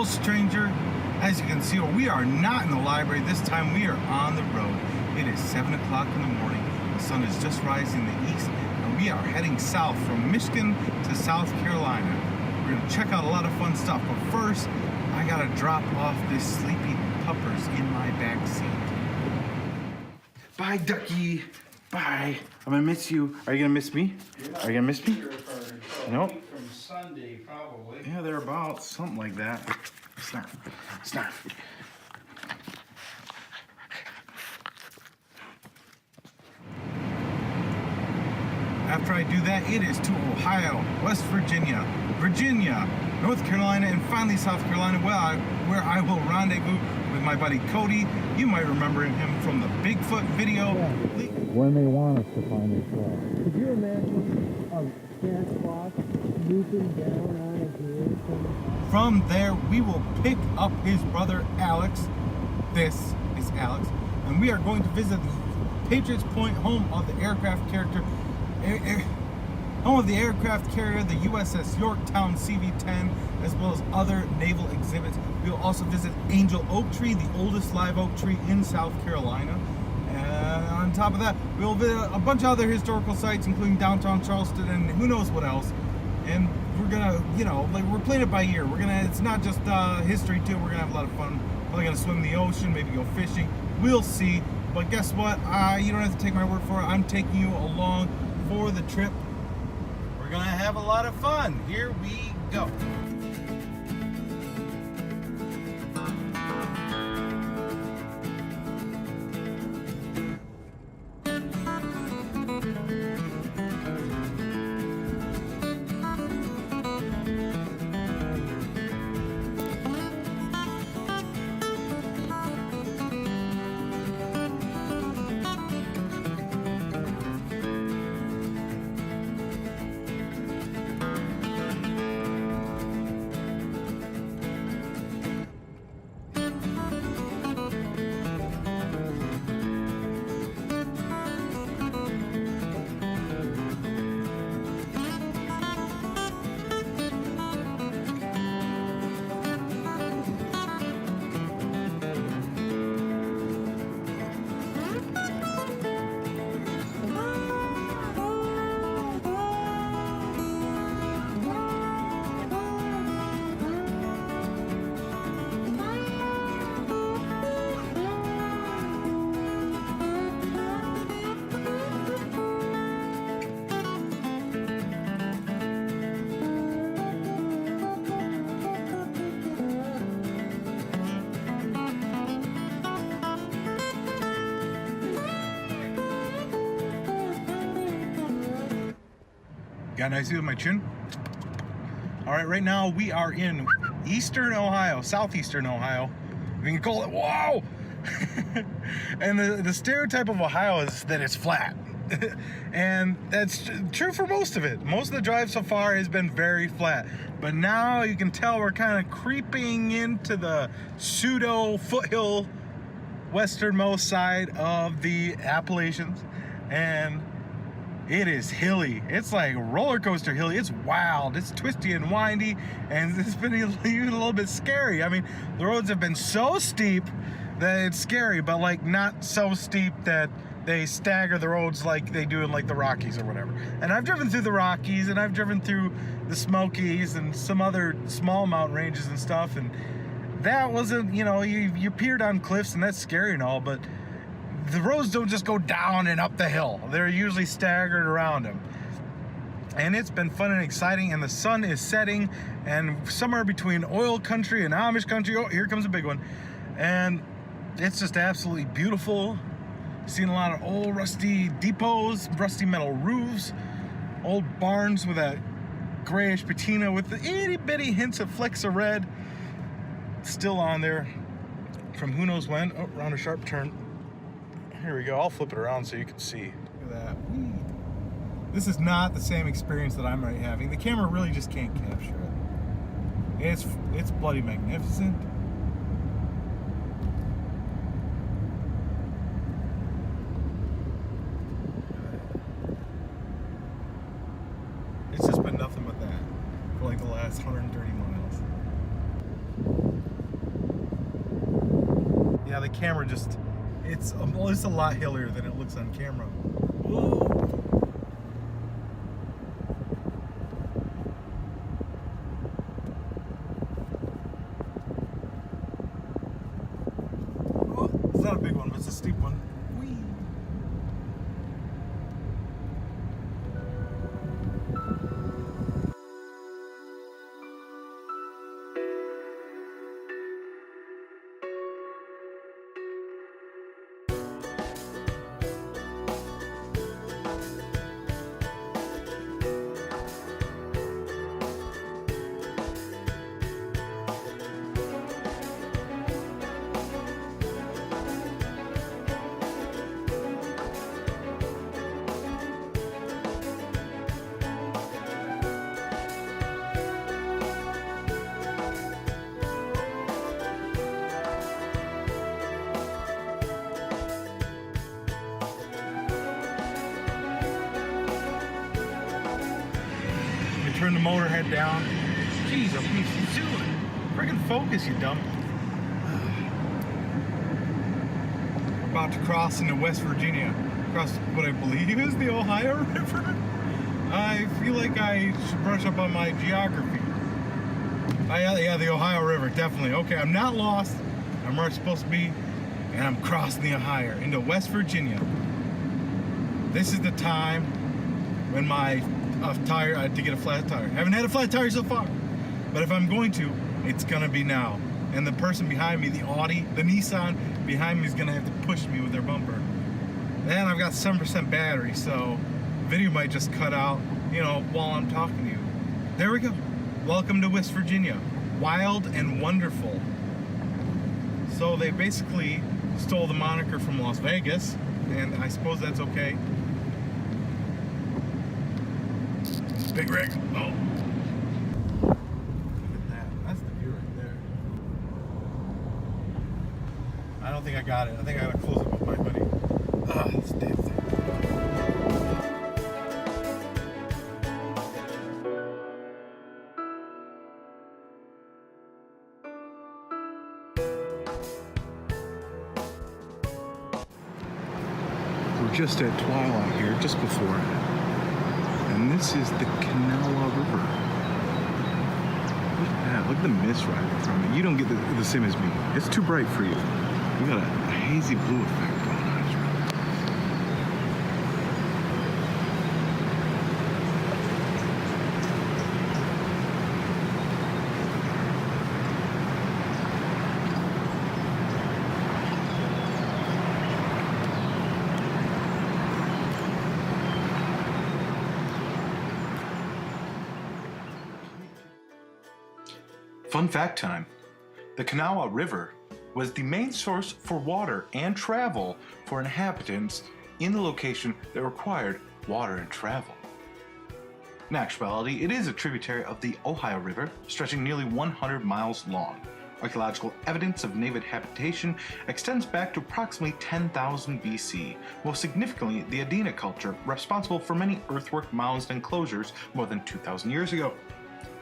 total stranger. As you can see, we are not in the library. This time we are on the road. It is 7 o'clock in the morning. The sun is just rising in the east, and we are heading south from Michigan to South Carolina. We're gonna check out a lot of fun stuff, but first, I gotta drop off this sleepy puppers in my back seat. Bye, ducky. Bye. I'm gonna miss you. Are you gonna miss me? Are you gonna miss me? Nope. From Sunday, probably. Yeah, thereabouts. Something like that. Snarf. Snarf. After I do that, it is to Ohio, West Virginia, Virginia, North Carolina, and finally South Carolina, where I will rendezvous with my buddy Cody. You might remember him from the Bigfoot video. When they want us to find their trail. Could you imagine a Sasquatch looping down on a hill? From there, we will pick up his brother Alex. This is Alex. And we are going to visit Patriots Point, home of the aircraft carrier, the USS Yorktown CV-10, as well as other naval exhibits. We will also visit Angel Oak Tree, the oldest live oak tree in South Carolina. And on top of that, we will visit a bunch of other historical sites, including downtown Charleston and who knows what else. And we're gonna, we're playing it by ear. It's not just history too. We're gonna have a lot of fun. Probably gonna swim in the ocean, maybe go fishing. We'll see. But guess what? You don't have to take my word for it. I'm taking you along for the trip. We're gonna have a lot of fun. Here we go. Got an idea with my chin? All right, right now we are in eastern Ohio, southeastern Ohio. We can call it, whoa! And the stereotype of Ohio is that it's flat. And that's true for most of it. Most of the drive so far has been very flat. But now you can tell we're kind of creeping into the pseudo foothill westernmost side of the Appalachians. And it is hilly. It's like roller coaster hilly. It's wild. It's twisty and windy, and it's been even a little bit scary. I mean, the roads have been so steep that it's scary, but like not so steep that they stagger the roads like they do in like the Rockies or whatever. And I've driven through the Rockies, and I've driven through the Smokies and some other small mountain ranges and stuff, and that wasn't, you appeared on cliffs, and that's scary and all, but the roads don't just go down and up the hill. They're usually staggered around them. And it's been fun and exciting, and the sun is setting, and somewhere between oil country and Amish country, oh, here comes a big one. And it's just absolutely beautiful. Seen a lot of old rusty depots, rusty metal roofs, old barns with that grayish patina with the itty bitty hints of flecks of red still on there from who knows when. Oh, around a sharp turn. Here we go. I'll flip it around so you can see. Look at that. This is not the same experience that I'm already having. The camera really just can't capture it. It's bloody magnificent. It's just been nothing but that for like the last 130 miles. Yeah, the camera just, it's a lot hillier than it looks on camera. Whoa. It's not a big one, but it's a steep one. Whee. Turn the motor head down. Jeez, a piece of shit. Friggin' focus, you dumb. About to cross into West Virginia. Across what I believe is the Ohio River. I feel like I should brush up on my geography. Yeah, the Ohio River, definitely. Okay, I'm not lost. I'm where I'm supposed to be. And I'm crossing the Ohio into West Virginia. This is the time when my tire to get a flat tire. Haven't had a flat tire so far, but if I'm going to, it's gonna be now. And the person behind me, the Nissan behind me, is gonna have to push me with their bumper. And I've got 7% battery, so video might just cut out, you know, while I'm talking to you. There we go. Welcome to West Virginia. Wild and wonderful. So they basically stole the moniker from Las Vegas, and I suppose that's okay. Big rig. Oh. Look at that. That's the view right there. I don't think I got it. I think I gotta close it with my hoodie. This damn thing. We're just at twilight here, just before it. And this is the Kanawha River. Look at that. Look at the mist rising from it. You don't get the same as me. It's too bright for you. You got a hazy blue effect going on. Fun fact time. The Kanawha River was the main source for water and travel for inhabitants in the location that required water and travel. In actuality, it is a tributary of the Ohio River, stretching nearly 100 miles long. Archaeological evidence of native habitation extends back to approximately 10,000 BC, most significantly the Adena culture, responsible for many earthwork mounds and enclosures more than 2,000 years ago.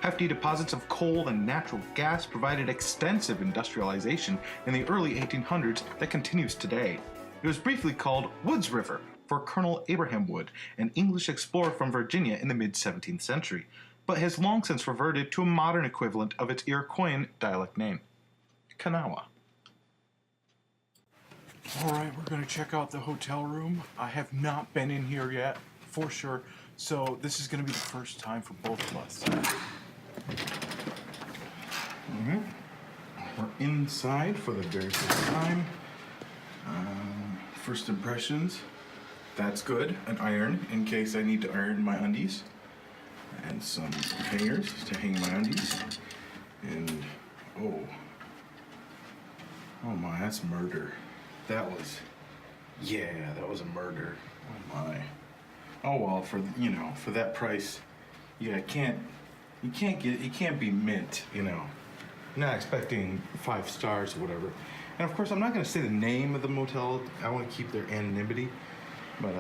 Hefty deposits of coal and natural gas provided extensive industrialization in the early 1800s that continues today. It was briefly called Wood's River for Colonel Abraham Wood, an English explorer from Virginia in the mid-17th century, but has long since reverted to a modern equivalent of its Iroquoian dialect name, Kanawha. Alright, we're going to check out the hotel room. I have not been in here yet, for sure, so this is going to be the first time for both of us. We're inside for the very first time. First impressions, that's good. An iron in case I need to iron my undies. And some hangers to hang my undies. And, oh my, that's murder. That was a murder. Oh my. Oh well, for that price, yeah, it can't be mint, you know. I'm not expecting 5 stars or whatever. And of course, I'm not going to say the name of the motel. I want to keep their anonymity. But,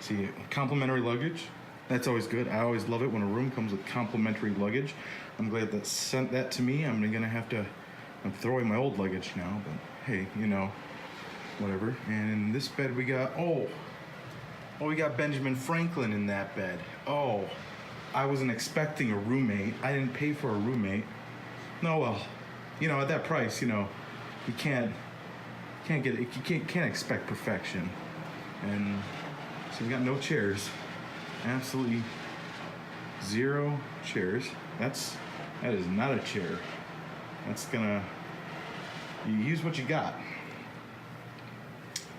see, complimentary luggage. That's always good. I always love it when a room comes with complimentary luggage. I'm glad that sent that to me. I'm throwing my old luggage now, but hey, you know, whatever. And in this bed we got, we got Benjamin Franklin in that bed. Oh, I wasn't expecting a roommate. I didn't pay for a roommate. No, well, you know, at that price, you know, you can't expect perfection. And so we got no chairs. Absolutely 0 chairs. That is not a chair. That's gonna, you use what you got.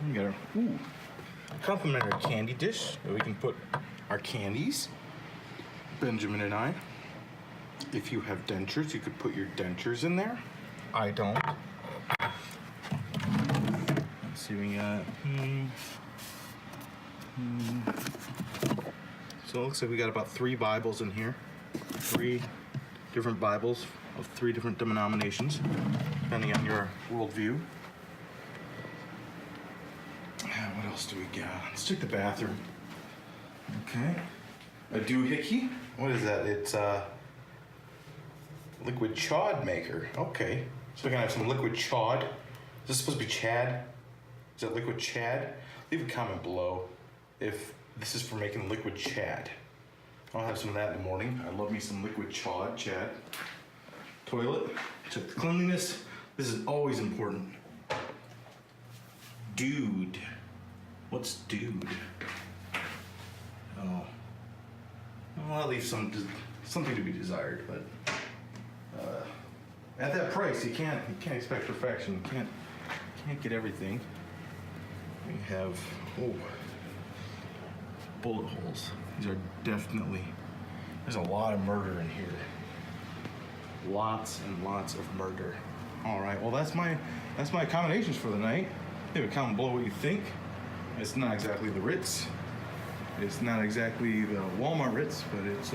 We got a complimentary candy dish that we can put our candies. Benjamin and I. If you have dentures, you could put your dentures in there. I don't. Let's see, we got so it looks like we got about 3 Bibles in here. 3 different Bibles of 3 different denominations, depending on your worldview. What else do we got? Let's check the bathroom. Okay. A doohickey. What is that? It's a liquid chod maker. Okay. So we're gonna have some liquid chod. Is this supposed to be Chad? Is that liquid Chad? Leave a comment below if this is for making liquid Chad. I'll have some of that in the morning. I love me some liquid chad. Toilet. Check the cleanliness. This is always important. Dude. What's dude? Oh. Well, I'll leave something to be desired, but at that price, you can't expect perfection. You can't get everything. We have bullet holes. These are definitely, there's a lot of murder in here. Lots and lots of murder. All right, well that's my accommodations for the night. Leave a comment below what you think. It's not exactly the Ritz. It's not exactly the Walmart Ritz, but it's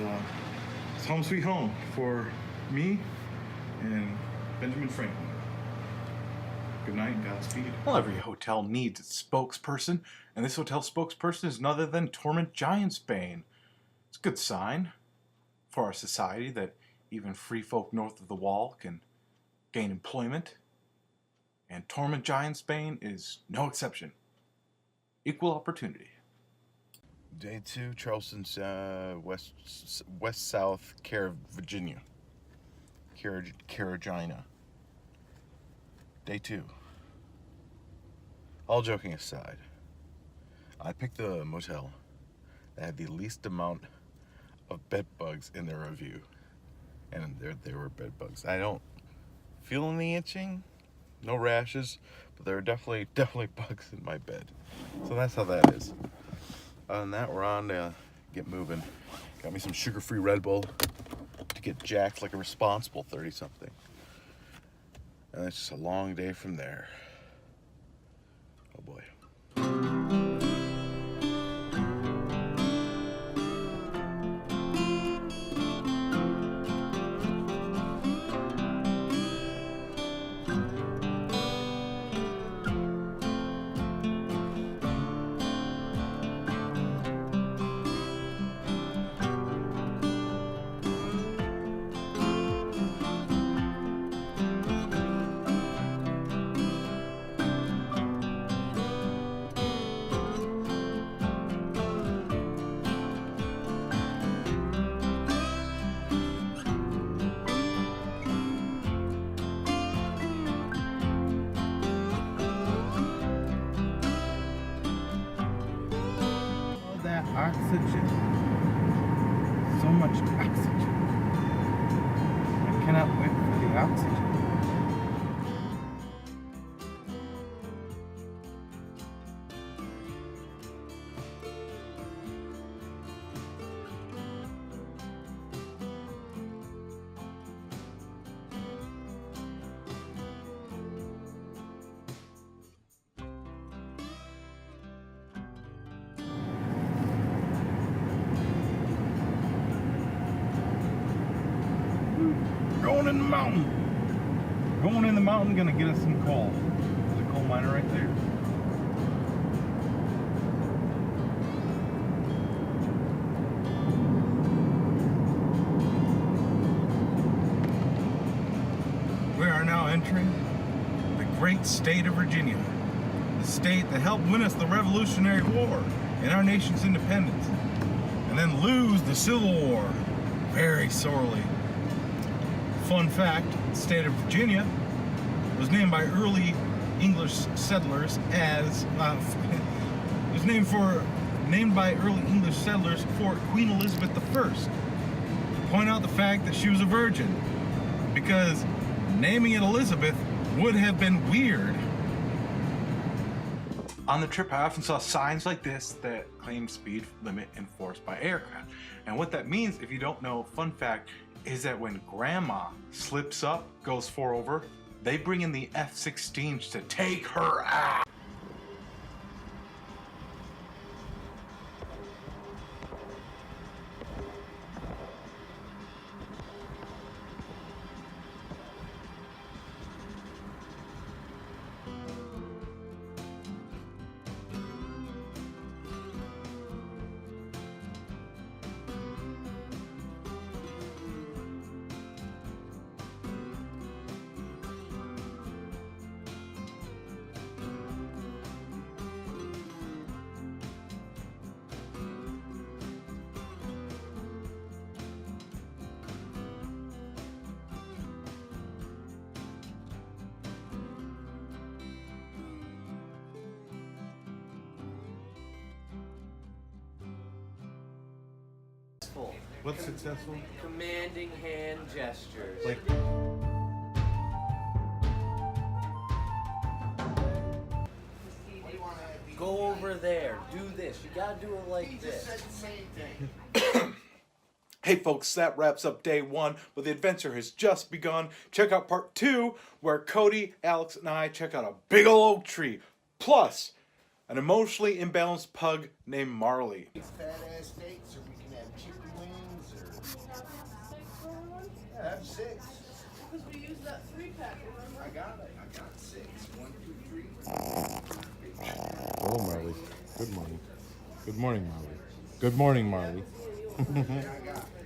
home sweet home for me and Benjamin Franklin. Good night and Godspeed. Well, every hotel needs its spokesperson, and this hotel spokesperson is none other than Torment Giantsbane. It's a good sign for our society that even free folk north of the wall can gain employment, and Torment Giantsbane is no exception. Equal opportunity. Day 2, Charleston's west-south Virginia. Carolina. Day 2. All joking aside, I picked the motel that had the least amount of bed bugs in their review. And there were bed bugs. I don't feel any itching, no rashes, but there are definitely bugs in my bed. So that's how that is. Other than that, we're on to get moving. Got me some sugar-free Red Bull to get jacked like a responsible 30-something. And it's just a long day from there. Oh boy. Oxygen. So much oxygen. I cannot wait for the oxygen. Going in the mountain. Going in the mountain, gonna get us some coal. There's a coal miner right there. We are now entering the great state of Virginia, the state that helped win us the Revolutionary War and our nation's independence, and then lose the Civil War very sorely. Fun fact, the state of Virginia was named by early English settlers as it was named by early English settlers for Queen Elizabeth I. To point out the fact that she was a virgin, because naming it Elizabeth would have been weird. On the trip, I often saw signs like this that claim speed limit enforced by aircraft. And what that means, if you don't know, fun fact, is that when grandma slips up, goes 4 over, they bring in the F-16s to take her out. What's successful? Commanding hand gestures. Like, go over there, do this. You gotta do it like this. hey folks, that wraps up day 1, but the adventure has just begun. Check out part 2, where Cody, Alex, and I check out a big ol' oak tree, plus an emotionally imbalanced pug named Marley. Fat ass steaks, or we can have chicken wings, or yeah, have 6. Because we used that 3-pack, remember? I got it. I got 6. 1, 2, 3. Hello, Marley. Good morning. Good morning, Marley. Good morning, Marley. I got it.